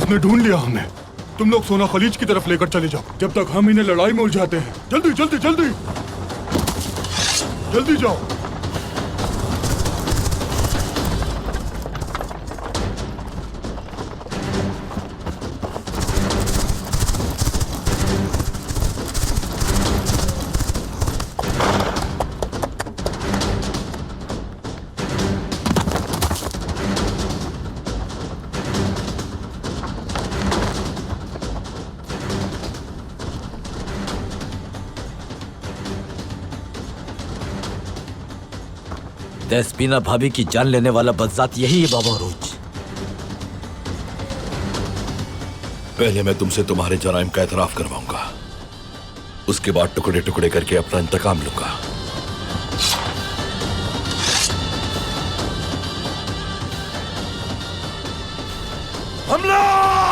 उसने ढूंढ लिया हमें। तुम लोग सोना खलीज की तरफ लेकर चले जाओ, जब तक हम इन्हें लड़ाई में उलझाते हैं। जल्दी जल्दी जल्दी जल्दी जाओ। देस्पिना भाभी की जान लेने वाला बदजात यही है बाबा रोज। पहले मैं तुमसे तुम्हारे जराइम का एतराफ करवाऊंगा, उसके बाद टुकड़े टुकड़े करके अपना इंतकाम लूंगा। हमला!